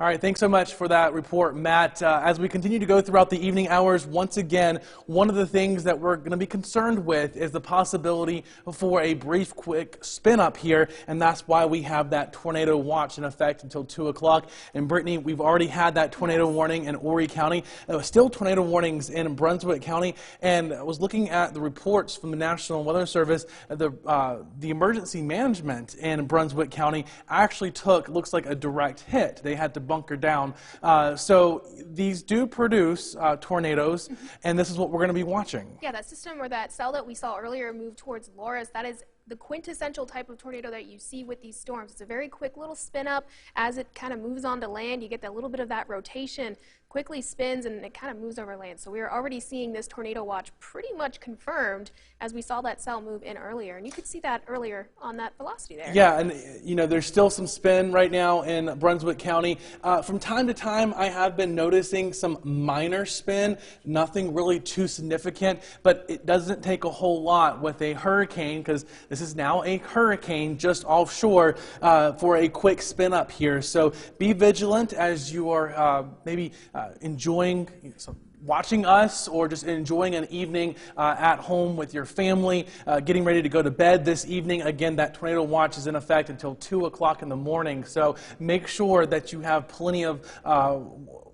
All right, thanks so much for that report, Matt. As we continue to go throughout the evening hours, once again, one of the things that we're going to be concerned with is the possibility for a brief, quick spin up here, and that's why we have that tornado watch in effect until 2 o'clock. And Brittany, we've already had that tornado warning in Horry County. There were still tornado warnings in Brunswick County, and I was looking at the reports from the National Weather Service. The emergency management in Brunswick County actually looks like a direct hit. They had to bunker down. So these do produce tornadoes, and this is what we're going to be watching. Yeah, that system or that cell that we saw earlier moved towards Loris, that is the quintessential type of tornado that you see with these storms. It's a very quick little spin up. As it kind of moves onto land, you get that little bit of that rotation, quickly spins, and it kind of moves over land. So we are already seeing this tornado watch pretty much confirmed as we saw that cell move in earlier. And you could see that earlier on that velocity there. Yeah, and you know, there's still some spin right now in Brunswick County. From time to time, I have been noticing some minor spin, nothing really too significant, but it doesn't take a whole lot with a hurricane, because this is now a hurricane just offshore, for a quick spin up here. So be vigilant as you are maybe enjoying watching us, or just enjoying an evening at home with your family, getting ready to go to bed this evening. Again, that tornado watch is in effect until 2 o'clock in the morning. So make sure that you have plenty of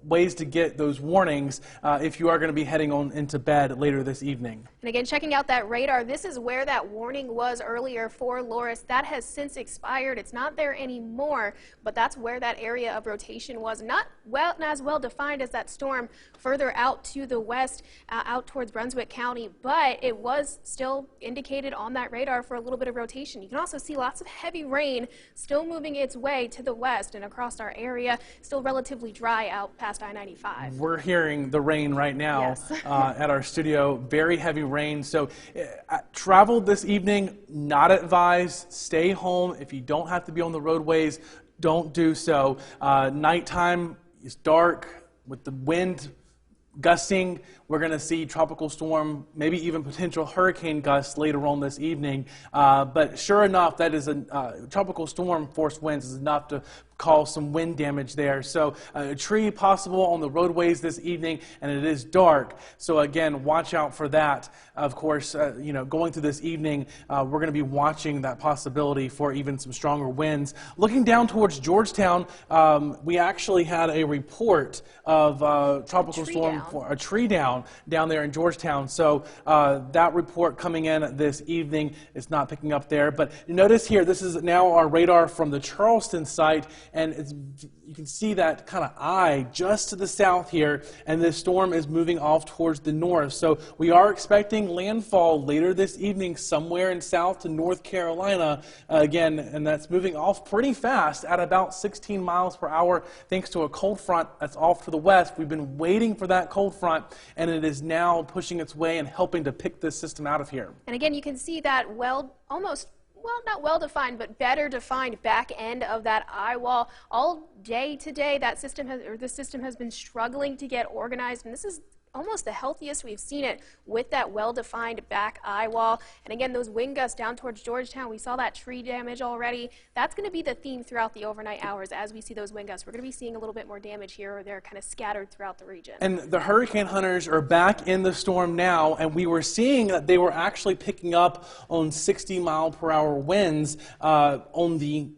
ways to get those warnings if you are going to be heading on into bed later this evening. And again, checking out that radar, this is where that warning was earlier for Loris. That has since expired. It's not there anymore, but that's where that area of rotation was. Not as well defined as that storm further out to the west, out towards Brunswick County, but it was still indicated on that radar for a little bit of rotation. You can also see lots of heavy rain still moving its way to the west and across our area, still relatively dry out past I-95. We're hearing the rain right now. Yes. At our studio, very heavy rain. So travel this evening, not advised. Stay home. If you don't have to be on the roadways, don't do so. Nighttime is dark with the wind gusting. We're going to see tropical storm, maybe even potential hurricane gusts later on this evening. But sure enough, that is a tropical storm force winds is enough to cause some wind damage there. So a tree possible on the roadways this evening, and it is dark. So again, watch out for that. Of course, you know, going through this evening, we're going to be watching that possibility for even some stronger winds. Looking down towards Georgetown, we actually had a report of tropical storm for a tree down there in Georgetown. So that report coming in this evening is not picking up there. But you notice here, this is now our radar from the Charleston site, and you can see that kind of eye just to the south here, and this storm is moving off towards the north. So we are expecting landfall later this evening somewhere in South to North Carolina again, and that's moving off pretty fast at about 16 miles per hour thanks to a cold front that's off to the west. We've been waiting for that cold front, and it is now pushing its way and helping to pick this system out of here. And again, you can see that not well-defined, but better defined back end of that eye wall. All day today, this system has been struggling to get organized, and this is almost the healthiest we've seen it with that well-defined back eye wall. And again, those wind gusts down towards Georgetown, we saw that tree damage already. That's going to be the theme throughout the overnight hours as we see those wind gusts. We're going to be seeing a little bit more damage here or there, kind of scattered throughout the region. And the hurricane hunters are back in the storm now, and we were seeing that they were actually picking up on 60-mile-per-hour winds on the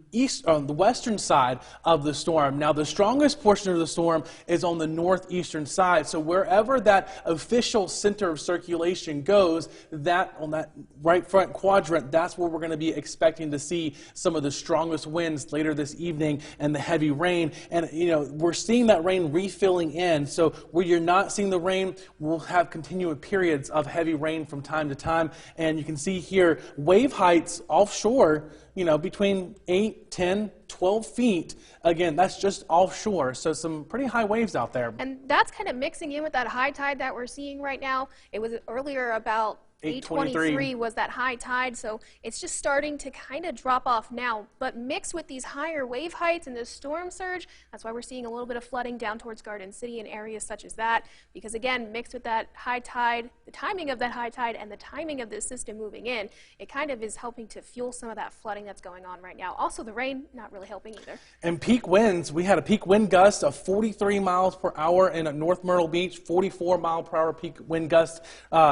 western side of the storm. Now, the strongest portion of the storm is on the northeastern side. So wherever that official center of circulation goes, that on that right front quadrant, that's where we're going to be expecting to see some of the strongest winds later this evening and the heavy rain. And you know, we're seeing that rain refilling in. So where you're not seeing the rain, we'll have continued periods of heavy rain from time to time. And you can see here wave heights offshore, you know, between 8, 10, 12 feet. Again, that's just offshore, so some pretty high waves out there. And that's kind of mixing in with that high tide that we're seeing right now. It was earlier about 8:23 was that high tide, so it's just starting to kind of drop off now. But mixed with these higher wave heights and this storm surge, that's why we're seeing a little bit of flooding down towards Garden City and areas such as that. Because again, mixed with that high tide, the timing of that high tide and the timing of this system moving in, it kind of is helping to fuel some of that flooding that's going on right now. Also, the rain not really helping either. And peak winds, we had a peak wind gust of 43 miles per hour in North Myrtle Beach, 44 mile per hour peak wind gust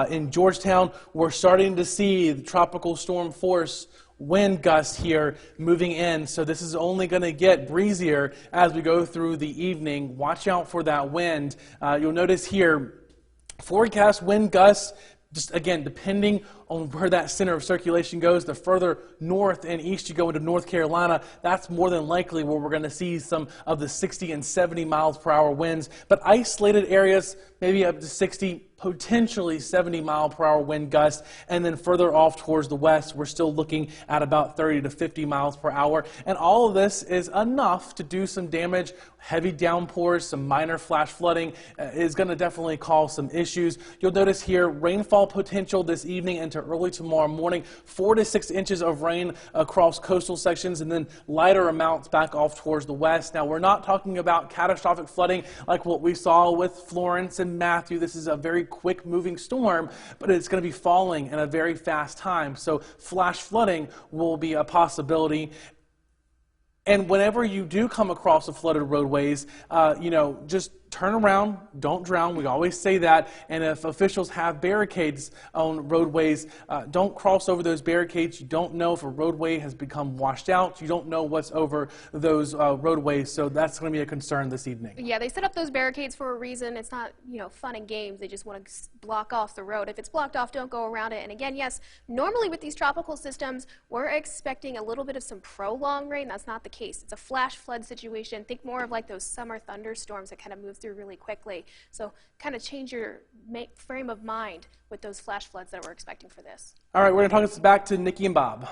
in Georgetown. We're starting to see the tropical storm force wind gusts here moving in, so this is only going to get breezier as we go through the evening. Watch out for that wind. You'll notice here, forecast wind gusts, just again, depending on where that center of circulation goes, the further north and east you go into North Carolina, that's more than likely where we're going to see some of the 60 and 70 miles per hour winds. But isolated areas, maybe up to 60, potentially 70 mile per hour wind gusts. And then further off towards the west, we're still looking at about 30 to 50 miles per hour. And all of this is enough to do some damage. Heavy downpours, some minor flash flooding is going to definitely cause some issues. You'll notice here rainfall potential this evening into early tomorrow morning, 4 to 6 inches of rain across coastal sections, and then lighter amounts back off towards the west. Now, we're not talking about catastrophic flooding like what we saw with Florence and Matthew. This is a very quick moving storm, but it's going to be falling in a very fast time. So flash flooding will be a possibility. And whenever you do come across the flooded roadways, just turn around, don't drown. We always say that. And if officials have barricades on roadways, don't cross over those barricades. You don't know if a roadway has become washed out. You don't know what's over those roadways. So that's going to be a concern this evening. Yeah, they set up those barricades for a reason. It's not, fun and games. They just want to block off the road. If it's blocked off, don't go around it. And again, yes, normally with these tropical systems, we're expecting a little bit of some prolonged rain. That's not the case. It's a flash flood situation. Think more of like those summer thunderstorms that kind of move through really quickly. So kind of change your frame of mind with those flash floods that we're expecting for this. All right, we're going to talk this back to Nikki and Bob.